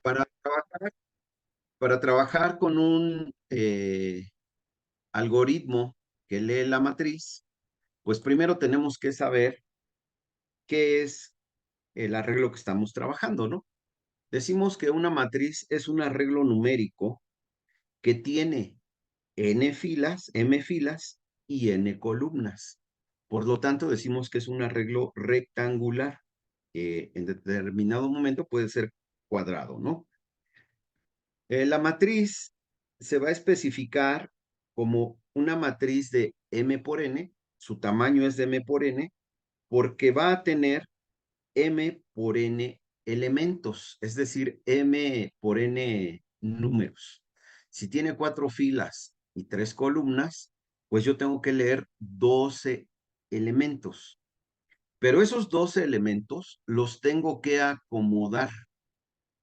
Para trabajar, para trabajar con un algoritmo que lee la matriz, pues primero tenemos que saber qué es el arreglo que estamos trabajando, ¿no? Decimos que una matriz es un arreglo numérico que tiene m filas y n columnas. Por lo tanto, decimos que es un arreglo rectangular. En determinado momento puede ser cuadrado, ¿no? La matriz se va a especificar como una matriz de m por n, su tamaño es de m por n, porque va a tener m por n elementos, es decir, m por n números. Si tiene 4 filas y 3 columnas, pues yo tengo que leer 12 elementos. Pero esos 12 elementos los tengo que acomodar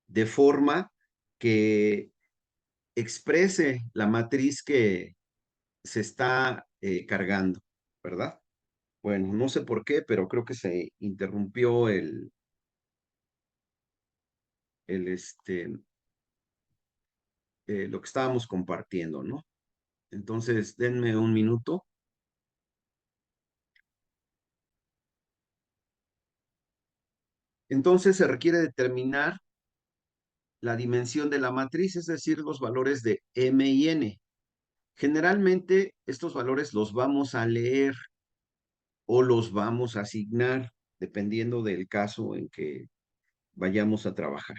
de forma que exprese la matriz que se está cargando, ¿verdad? Bueno, no sé por qué, pero creo que se interrumpió el lo que estábamos compartiendo, ¿no? Entonces, denme un minuto. Entonces, se requiere determinar la dimensión de la matriz, es decir, los valores de m y n. Generalmente, estos valores los vamos a leer o los vamos a asignar, dependiendo del caso en que vayamos a trabajar.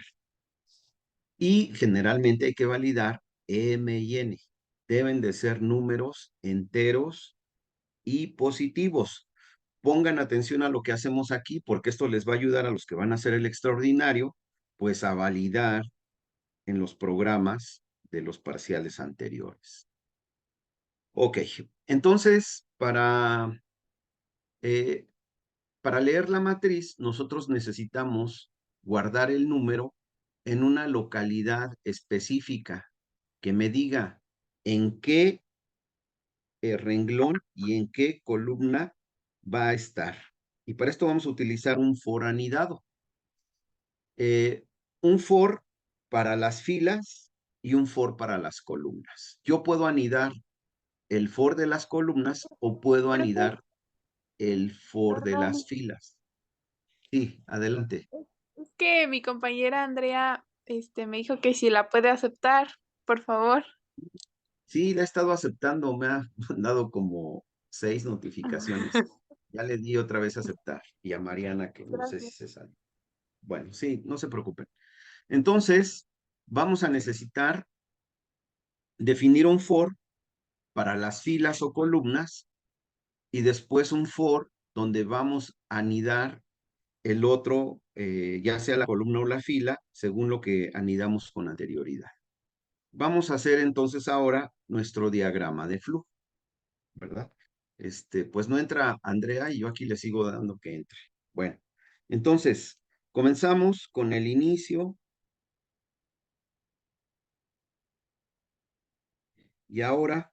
Y generalmente hay que validar m y n. Deben de ser números enteros y positivos. Pongan atención a lo que hacemos aquí, porque esto les va a ayudar a los que van a hacer el extraordinario, pues a validar en los programas de los parciales anteriores. Ok, entonces eh, para leer la matriz, nosotros necesitamos guardar el número en una localidad específica que me diga en qué renglón y en qué columna va a estar. Y para esto vamos a utilizar un for anidado. Eh, un for para las filas y un for para las columnas. Yo puedo anidar el for de las columnas o puedo Profe, anidar el for de las perdón, filas. Sí, adelante. es que mi compañera Andrea, me dijo que si la puede aceptar, por favor. Sí, la he estado aceptando, me ha mandado como 6 notificaciones. Ya le di otra vez a aceptar y a Mariana que no sé si Gracias. se sale. Bueno, sí, no se preocupen. Entonces, vamos a necesitar definir un for para las filas o columnas y después un for donde vamos a anidar el otro, ya sea la columna o la fila, según lo que anidamos con anterioridad. Vamos a hacer entonces ahora nuestro diagrama de flujo, ¿verdad? Pues no entra Andrea y yo aquí le sigo dando que entre. Bueno, entonces, comenzamos con el inicio y ahora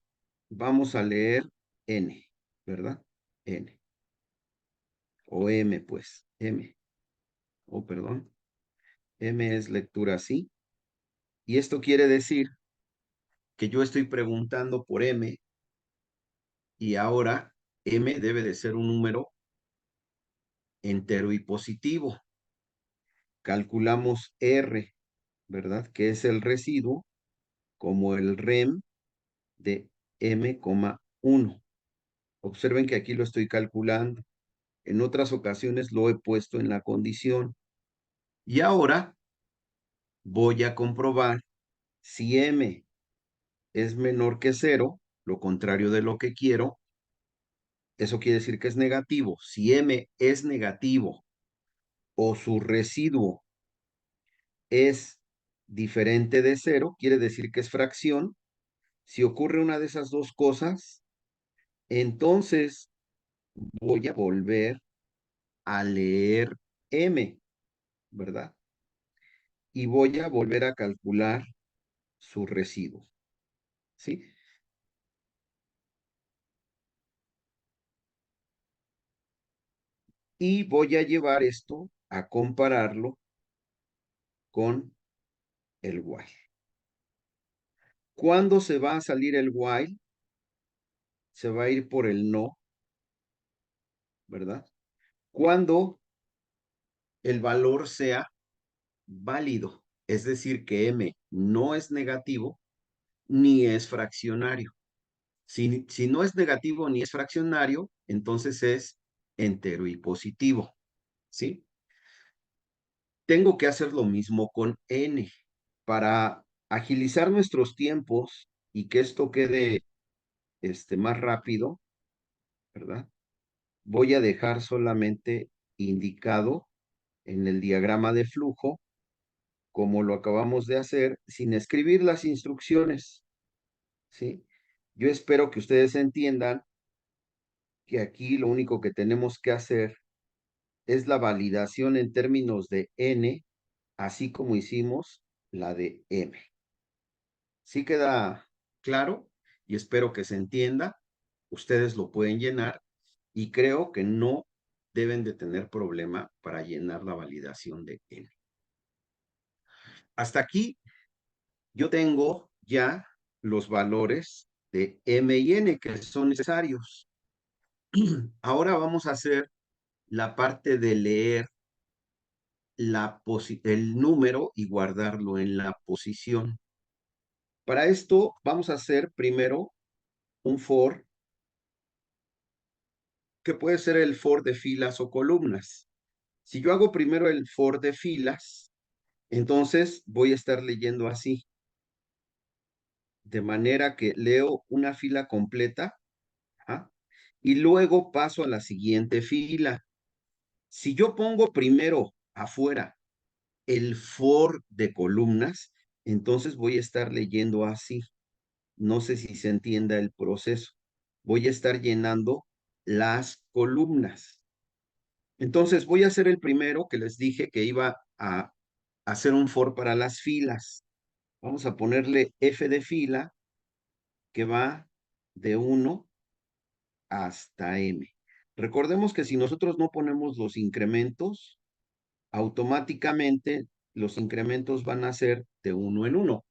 vamos a leer N, ¿verdad? N, o M, pues, M, o perdón, M es lectura así. Y esto quiere decir que yo estoy preguntando por M y ahora M debe de ser un número entero y positivo. Calculamos R, ¿verdad? Que es el residuo como el rem de M,1. Observen que aquí lo estoy calculando. En otras ocasiones lo he puesto en la condición. Y ahora voy a comprobar si M es menor que 0, lo contrario de lo que quiero, eso quiere decir que es negativo. Si M es negativo o su residuo es diferente de 0, quiere decir que es fracción. Si ocurre una de esas dos cosas, entonces voy a volver a leer M, ¿verdad? Y voy a volver a calcular su residuo, ¿sí? Y voy a llevar esto a compararlo con el while. ¿Cuándo se va a salir el while? Se va a ir por el no, ¿verdad? Cuando el valor sea válido, es decir, que m no es negativo ni es fraccionario. Si no es negativo ni es fraccionario, entonces es entero y positivo, ¿sí? Tengo que hacer lo mismo con n. Para agilizar nuestros tiempos y que esto quede más rápido, ¿verdad? Voy a dejar solamente indicado en el diagrama de flujo, como lo acabamos de hacer, sin escribir las instrucciones, ¿sí? Yo espero que ustedes entiendan que aquí lo único que tenemos que hacer es la validación en términos de n, así como hicimos la de m. ¿Sí queda claro? Y espero que se entienda. Ustedes lo pueden llenar y creo que no deben de tener problema para llenar la validación de n. Hasta aquí yo tengo ya los valores de m y n que son necesarios. Ahora vamos a hacer la parte de leer el número y guardarlo en la posición. Para esto vamos a hacer primero un for, que puede ser el for de filas o columnas. Si yo hago primero el for de filas, entonces voy a estar leyendo así, de manera que leo una fila completa, ¿ah? Y luego paso a la siguiente fila. Si yo pongo primero afuera el for de columnas, entonces voy a estar leyendo así. No sé si se entienda el proceso. Voy a estar llenando las columnas. Entonces voy a hacer el primero que les dije que iba a hacer un for para las filas. Vamos a ponerle F de fila que va de 1 hasta M. Recordemos que si nosotros no ponemos los incrementos, automáticamente los incrementos van a ser de 1 en 1.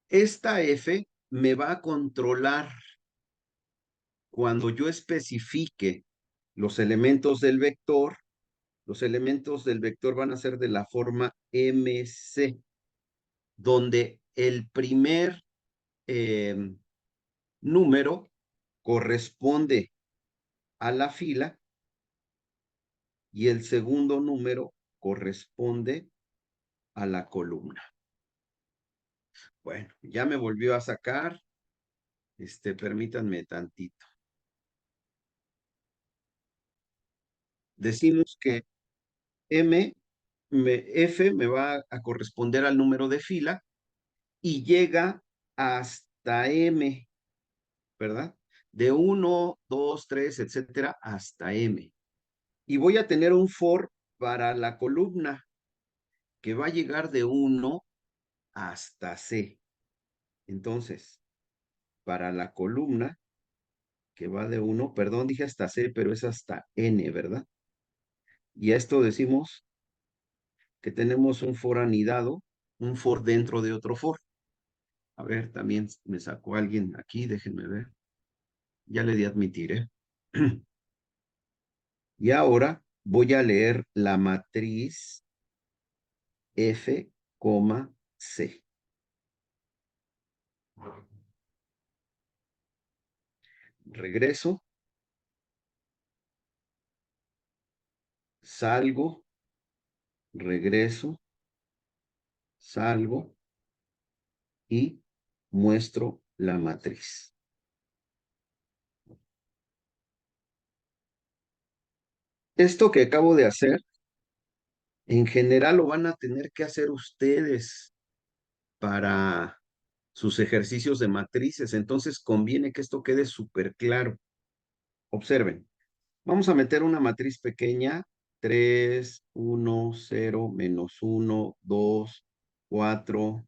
Esta F me va a controlar cuando yo especifique los elementos del vector. Los elementos del vector van a ser de la forma MC, donde el primer número corresponde a la fila y el segundo número corresponde a la columna. Bueno, ya me volvió a sacar. Permítanme tantito. Decimos que F me va a corresponder al número de fila y llega hasta M, ¿verdad? De 1, 2, 3, etcétera, hasta M. Y voy a tener un for para la columna que va a llegar de 1 hasta C. Entonces, para la columna que va de 1, perdón, dije hasta C, pero es hasta N, ¿verdad? Y a esto decimos que tenemos un for anidado, un for dentro de otro for. A ver, también me sacó alguien aquí, déjenme ver. Ya le di admitir, ¿eh? Y ahora voy a leer la matriz F, C. Regreso, salgo, regreso, salgo y muestro la matriz. Esto que acabo de hacer, en general lo van a tener que hacer ustedes para sus ejercicios de matrices. Entonces conviene que esto quede súper claro. Observen, vamos a meter una matriz pequeña, 3, 1, 0, menos 1, 2, 4,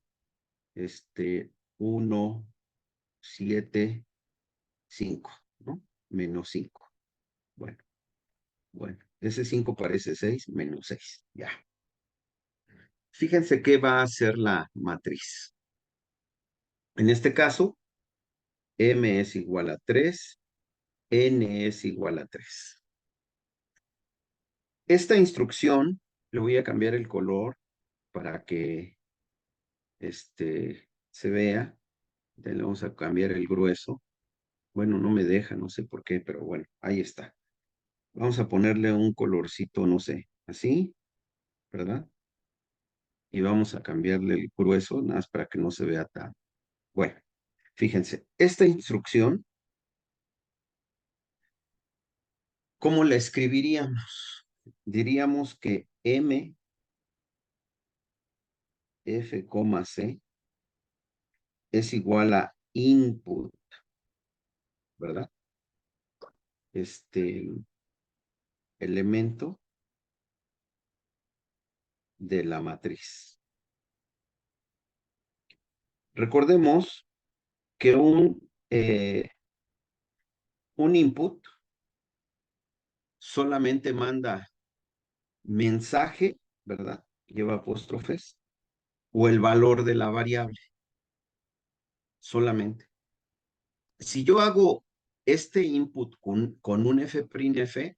1, 7, 5, ¿no? Menos 5. Bueno, ese 5 parece 6, menos 6, ya. Fíjense qué va a hacer la matriz. En este caso, M es igual a 3, N es igual a 3. Esta instrucción, le voy a cambiar el color para que se vea. Le vamos a cambiar el grueso. Bueno, no me deja, no sé por qué, pero bueno, ahí está. Vamos a ponerle un colorcito, no sé, así, ¿verdad? Y vamos a cambiarle el grueso, nada más para que no se vea tan... Bueno, fíjense, esta instrucción, ¿cómo la escribiríamos? Diríamos que M, F, C es igual a input, ¿verdad? Elemento de la matriz. Recordemos que un input solamente manda mensaje, ¿verdad? Lleva apóstrofes, o el valor de la variable, solamente. Si yo hago este input con un f'F,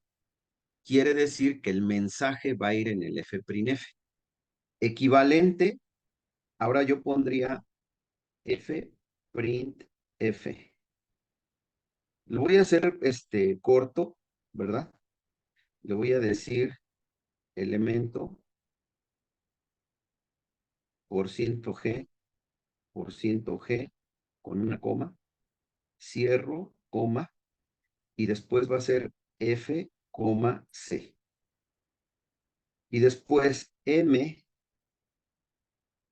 quiere decir que el mensaje va a ir en el f'F. Equivalente, ahora yo pondría f'F. Lo voy a hacer corto, ¿verdad? Le voy a decir elemento %G, %G, con una coma, cierro, coma, y después va a ser F, C. Y después M,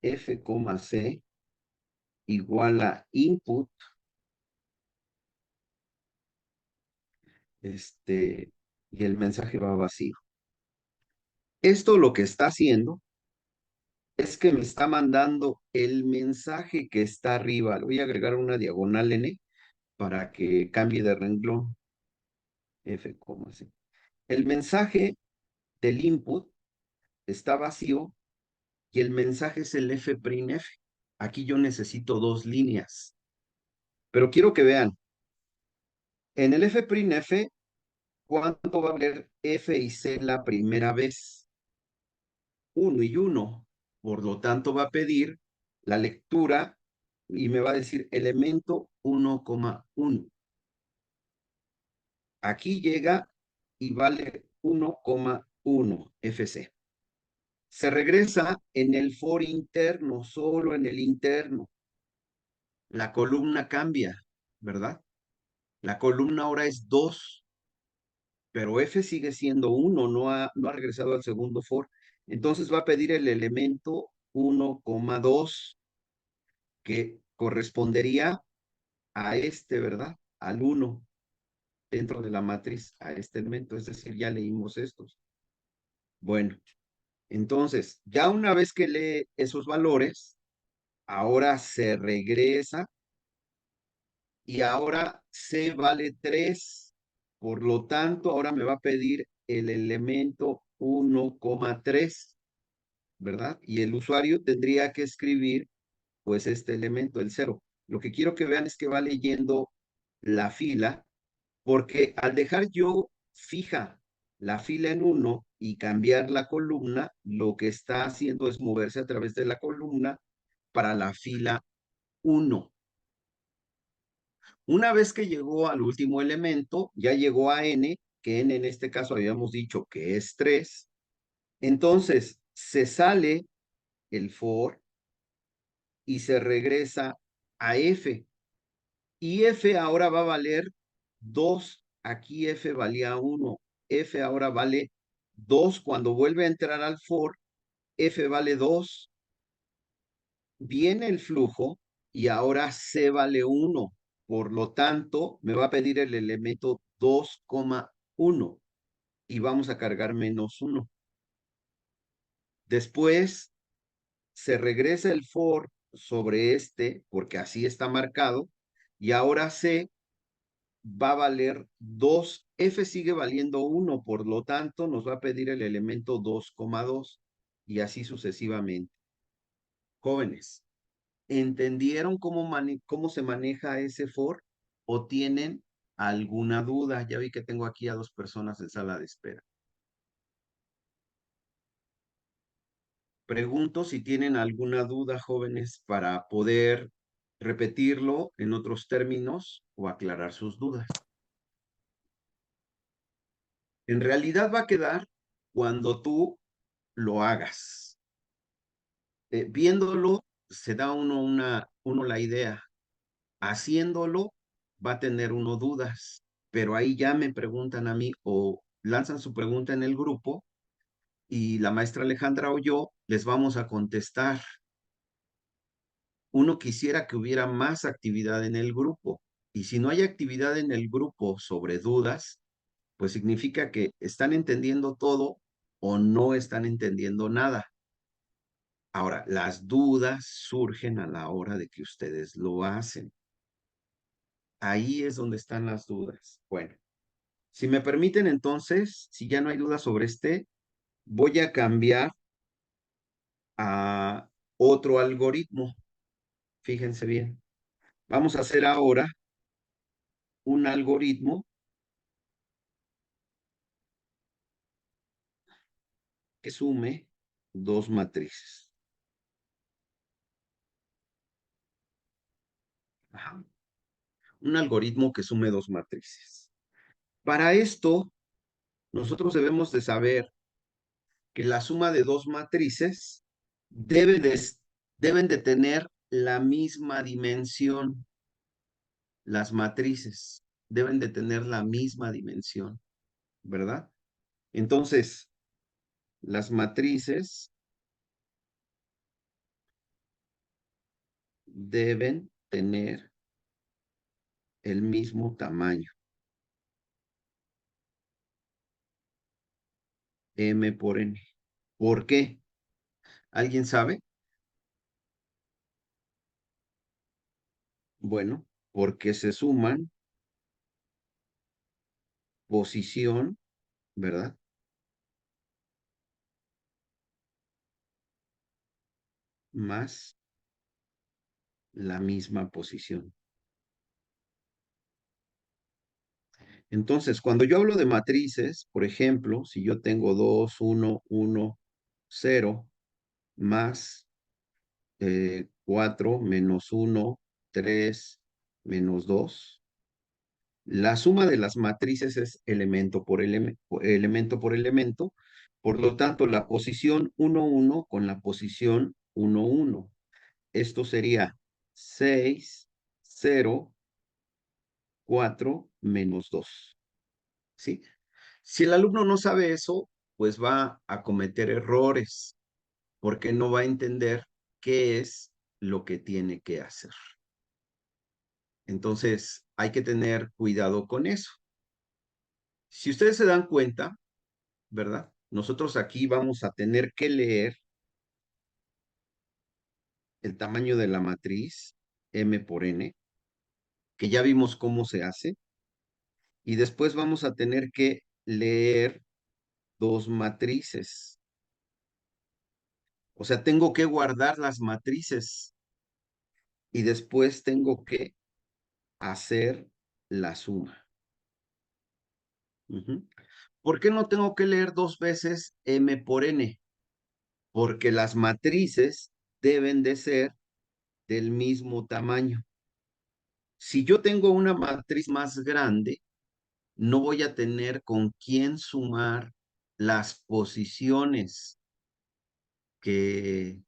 F, C, igual a input, y el mensaje va vacío. Esto lo que está haciendo es que me está mandando el mensaje que está arriba. Le voy a agregar una diagonal N para que cambie de renglón. F, C. El mensaje del input está vacío y el mensaje es el F'F. Aquí yo necesito dos líneas. Pero quiero que vean, en el F'F, ¿cuánto va a valer F y C la primera vez? 1 y 1. Por lo tanto, va a pedir la lectura y me va a decir elemento 1,1. Aquí llega y vale 1,1 FC. Se regresa en el for interno, solo en el interno. La columna cambia, ¿verdad? La columna ahora es 2, pero F sigue siendo 1, no ha regresado al segundo for. Entonces va a pedir el elemento 1,2, que correspondería a ¿verdad? Al 1 dentro de la matriz, a este elemento. Es decir, ya leímos estos. Bueno, entonces, ya una vez que lee esos valores, ahora se regresa y ahora C vale 3. Por lo tanto, ahora me va a pedir el elemento 1,3, ¿verdad? Y el usuario tendría que escribir, pues, este elemento, el 0. Lo que quiero que vean es que va leyendo la fila, porque al dejar yo fija la fila en 1 y cambiar la columna, lo que está haciendo es moverse a través de la columna para la fila 1. Una vez que llegó al último elemento, ya llegó a n, que n en este caso habíamos dicho que es 3. Entonces, se sale el for y se regresa a f. Y f ahora va a valer 2. Aquí f valía 1. F ahora vale 2. Cuando vuelve a entrar al for, f vale 2. Viene el flujo y ahora C vale 1. Por lo tanto, me va a pedir el elemento 2,1 y vamos a cargar -1. Después se regresa el for sobre porque así está marcado, y ahora C va a valer 2. F sigue valiendo 1, por lo tanto, nos va a pedir el elemento 2,2 y así sucesivamente. Jóvenes, ¿entendieron cómo se maneja ese for o tienen alguna duda? Ya vi que tengo aquí a 2 personas en sala de espera. Pregunto si tienen alguna duda, jóvenes, para poder repetirlo en otros términos o aclarar sus dudas. En realidad va a quedar cuando tú lo hagas. Viéndolo, se da uno la idea. Haciéndolo, va a tener uno dudas, pero ahí ya me preguntan a mí o lanzan su pregunta en el grupo y la maestra Alejandra o yo les vamos a contestar. Uno quisiera que hubiera más actividad en el grupo. Y si no hay actividad en el grupo sobre dudas, pues significa que están entendiendo todo o no están entendiendo nada. Ahora, las dudas surgen a la hora de que ustedes lo hacen. Ahí es donde están las dudas. Bueno, si me permiten entonces, si ya no hay dudas sobre voy a cambiar a otro algoritmo. Fíjense bien. Vamos a hacer ahora un algoritmo que sume dos matrices. Ajá. Un algoritmo que sume dos matrices. Para esto, nosotros debemos de saber que la suma de dos matrices debe de, deben de tener la misma dimensión. Las matrices deben de tener la misma dimensión, ¿verdad? Entonces, las matrices deben tener el mismo tamaño, m por n. ¿Por qué? ¿Alguien sabe? Bueno, porque se suman posición, ¿verdad? Más la misma posición. Entonces, cuando yo hablo de matrices, por ejemplo, si yo tengo 2, 1, 1, 0, más 4, menos 1, 3, menos 2, la suma de las matrices es elemento por elemento. Por lo tanto, la posición 1, 1 con la posición 1, 1. Esto sería 6, 0, 4, menos 2. ¿Sí? Si el alumno no sabe eso, pues va a cometer errores, porque no va a entender qué es lo que tiene que hacer. Entonces, hay que tener cuidado con eso. Si ustedes se dan cuenta, ¿verdad? Nosotros aquí vamos a tener que leer el tamaño de la matriz M por N, que ya vimos cómo se hace, y después vamos a tener que leer dos matrices. O sea, tengo que guardar las matrices y después tengo que hacer la suma. ¿Por qué no tengo que leer dos veces M por N? Porque las matrices deben de ser del mismo tamaño. Si yo tengo una matriz más grande, no voy a tener con quién sumar las posiciones que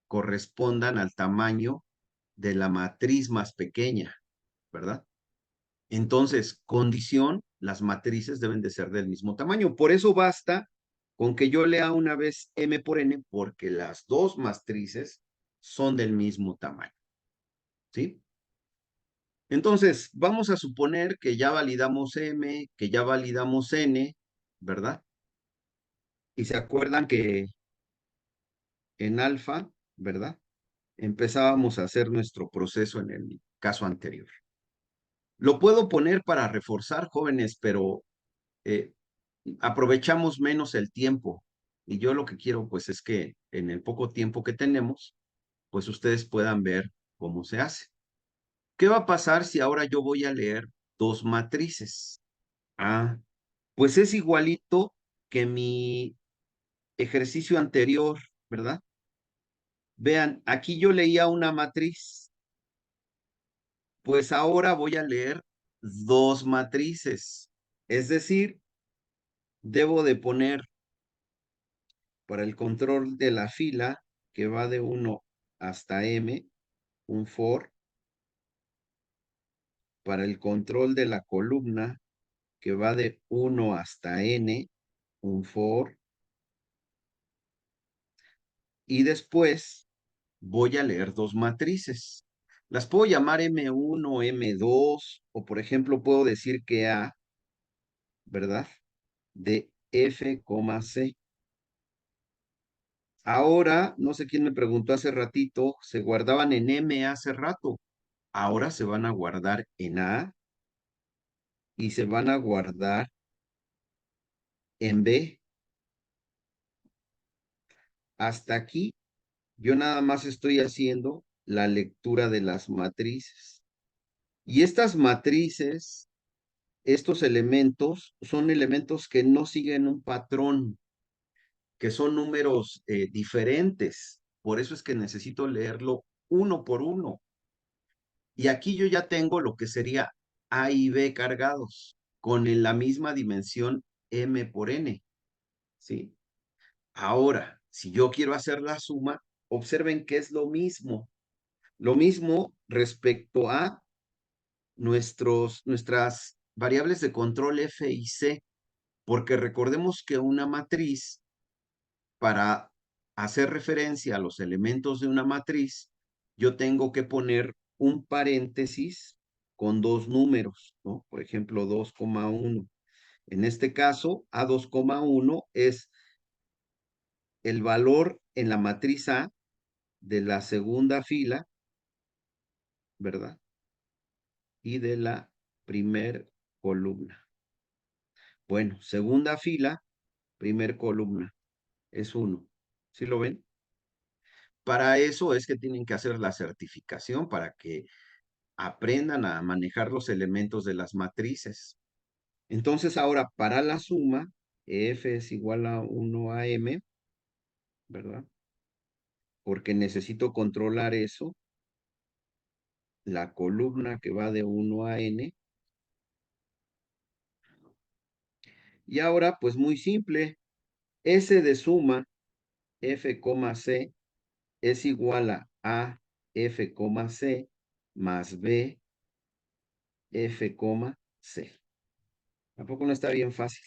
correspondan al tamaño de la matriz más pequeña, ¿verdad? Entonces, condición, las matrices deben de ser del mismo tamaño. Por eso basta con que yo lea una vez M por N, porque las dos matrices son del mismo tamaño. ¿Sí? Entonces, vamos a suponer que ya validamos M, que ya validamos N, ¿verdad? Y se acuerdan que en alfa, ¿verdad? Empezábamos a hacer nuestro proceso en el caso anterior. Lo puedo poner para reforzar, jóvenes, pero aprovechamos menos el tiempo. Y yo lo que quiero, pues, es que en el poco tiempo que tenemos, pues ustedes puedan ver cómo se hace. ¿Qué va a pasar si ahora yo voy a leer dos matrices? Ah, pues es igualito que mi ejercicio anterior, ¿verdad? Vean, aquí yo leía una matriz, pues ahora voy a leer dos matrices. Es decir, debo de poner para el control de la fila que va de 1 hasta m, un for, para el control de la columna que va de 1 hasta n, un for, y después voy a leer dos matrices. Las puedo llamar M1, M2, o por ejemplo puedo decir que A, ¿verdad? De F, C. Ahora, no sé quién me preguntó hace ratito, se guardaban en M hace rato. Ahora se van a guardar en A y se van a guardar en B. Hasta aquí, yo nada más estoy haciendo la lectura de las matrices. Y estas matrices, estos elementos, son elementos que no siguen un patrón, que son números diferentes. Por eso es que necesito leerlo uno por uno. Y aquí yo ya tengo lo que sería A y B cargados, con la misma dimensión M por N, ¿sí? Ahora, si yo quiero hacer la suma, observen que es lo mismo. Lo mismo respecto a nuestras variables de control F y C, porque recordemos que una matriz, para hacer referencia a los elementos de una matriz, yo tengo que poner un paréntesis con dos números, ¿no? Por ejemplo, 2,1. En este caso, A2,1 es el valor en la matriz A de la segunda fila, ¿verdad? Y de la primer columna. Bueno, segunda fila, primer columna, es 1. ¿Sí lo ven? Para eso es que tienen que hacer la certificación, para que aprendan a manejar los elementos de las matrices. Entonces ahora para la suma, F es igual a 1 a M, ¿verdad? Porque necesito controlar eso, la columna que va de 1 a N. Y ahora, pues muy simple, S de suma, F, C, es igual a F, C más B, F, C. ¿Tampoco no está bien fácil?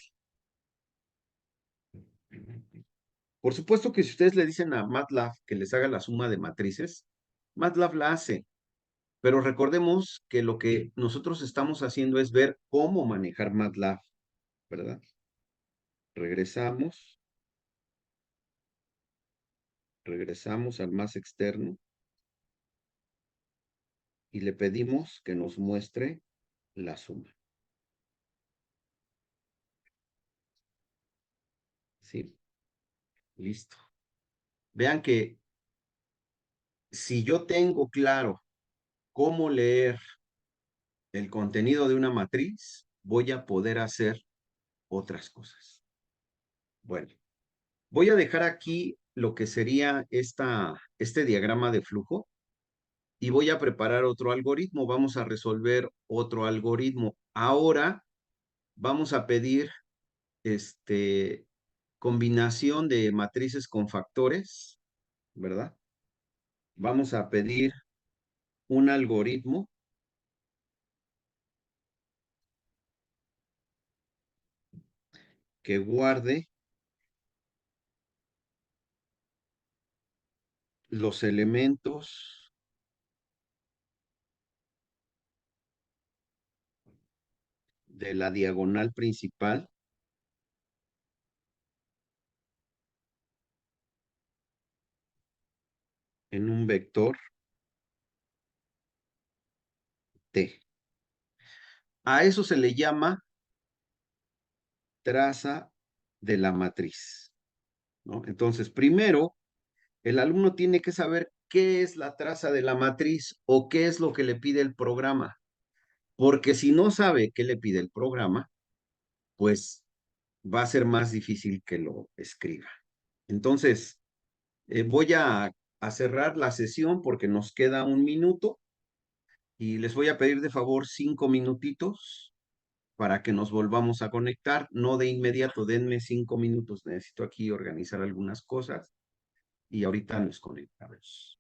Por supuesto que si ustedes le dicen a MATLAB que les haga la suma de matrices, MATLAB la hace. Pero recordemos que lo que nosotros estamos haciendo es ver cómo manejar MATLAB, ¿verdad? Regresamos al más externo y le pedimos que nos muestre la suma. ¿Sí? Listo. Vean que si yo tengo claro cómo leer el contenido de una matriz, voy a poder hacer otras cosas. Bueno, voy a dejar aquí lo que sería este diagrama de flujo y voy a preparar otro algoritmo. Vamos a resolver otro algoritmo. Ahora vamos a pedir combinación de matrices con factores, ¿verdad? Vamos a pedir un algoritmo que guarde los elementos de la diagonal principal en un vector T. A eso se le llama traza de la matriz, ¿no? Entonces, primero, el alumno tiene que saber qué es la traza de la matriz o qué es lo que le pide el programa. Porque si no sabe qué le pide el programa, pues va a ser más difícil que lo escriba. Entonces, voy a cerrar la sesión porque nos queda un minuto y les voy a pedir de favor 5 minutitos para que nos volvamos a conectar. No de inmediato, denme 5 minutos. Necesito aquí organizar algunas cosas y ahorita nos conectamos.